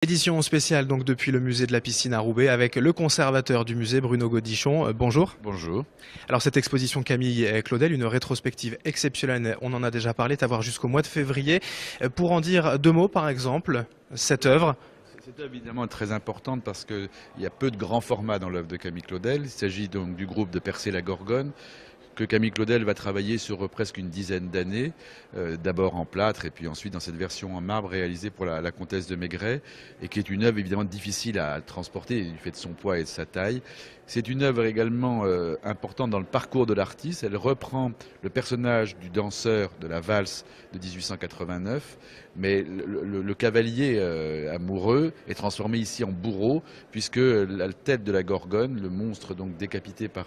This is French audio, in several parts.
Édition spéciale donc depuis le musée de la piscine à Roubaix avec le conservateur du musée Bruno Godichon. Bonjour. Bonjour. Alors cette exposition Camille Claudel, une rétrospective exceptionnelle, on en a déjà parlé, est à voir jusqu'au mois de février. Pour en dire deux mots par exemple, cette œuvre. C'est évidemment très importante parce qu'il y a peu de grands formats dans l'œuvre de Camille Claudel. Il s'agit donc du groupe de Persée la Gorgone que Camille Claudel va travailler sur presque une dizaine d'années, d'abord en plâtre et puis ensuite dans cette version en marbre réalisée pour la comtesse de Maigret, et qui est une œuvre évidemment difficile à transporter du fait de son poids et de sa taille. C'est une œuvre également importante dans le parcours de l'artiste. Elle reprend le personnage du danseur de la valse de 1889, mais le cavalier amoureux est transformé ici en bourreau, puisque la tête de la Gorgone, le monstre donc décapité par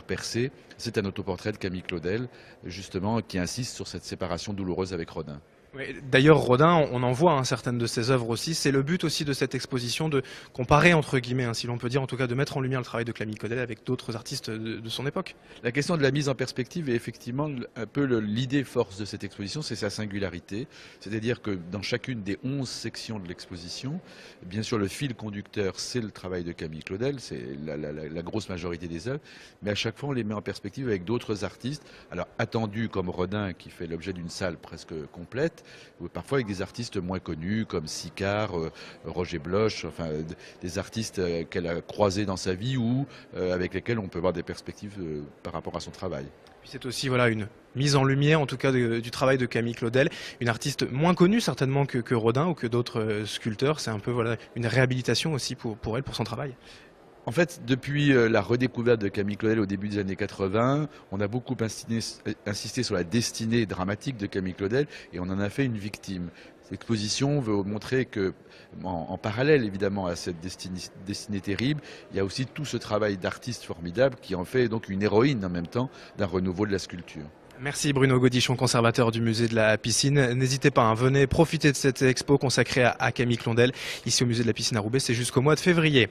Persée, c'est un autoportrait de Camille Claudel, justement, qui insiste sur cette séparation douloureuse avec Rodin. Oui, d'ailleurs, Rodin, on en voit certaines de ses œuvres aussi. C'est le but aussi de cette exposition de comparer, entre guillemets, si l'on peut dire, en tout cas de mettre en lumière le travail de Camille Claudel avec d'autres artistes de son époque. La question de la mise en perspective est effectivement un peu l'idée force de cette exposition, c'est sa singularité. C'est-à-dire que dans chacune des 11 sections de l'exposition, bien sûr le fil conducteur, c'est le travail de Camille Claudel, c'est la grosse majorité des œuvres, mais à chaque fois on les met en perspective avec d'autres artistes, alors attendus comme Rodin qui fait l'objet d'une salle presque complète, ou parfois avec des artistes moins connus comme Sicard, Roger Bloch, enfin des artistes qu'elle a croisés dans sa vie ou avec lesquels on peut avoir des perspectives par rapport à son travail. C'est aussi voilà, une mise en lumière, en tout cas, du travail de Camille Claudel, une artiste moins connue certainement que Rodin ou que d'autres sculpteurs. C'est un peu voilà, une réhabilitation aussi pour elle, pour son travail. En fait, depuis la redécouverte de Camille Claudel au début des années 80, on a beaucoup insisté sur la destinée dramatique de Camille Claudel et on en a fait une victime. Cette exposition veut montrer que, en parallèle évidemment à cette destinée terrible, il y a aussi tout ce travail d'artiste formidable qui en fait donc une héroïne en même temps d'un renouveau de la sculpture. Merci Bruno Godichon, conservateur du musée de la piscine. N'hésitez pas, venez profiter de cette expo consacrée à Camille Claudel ici au musée de la piscine à Roubaix. C'est jusqu'au mois de février.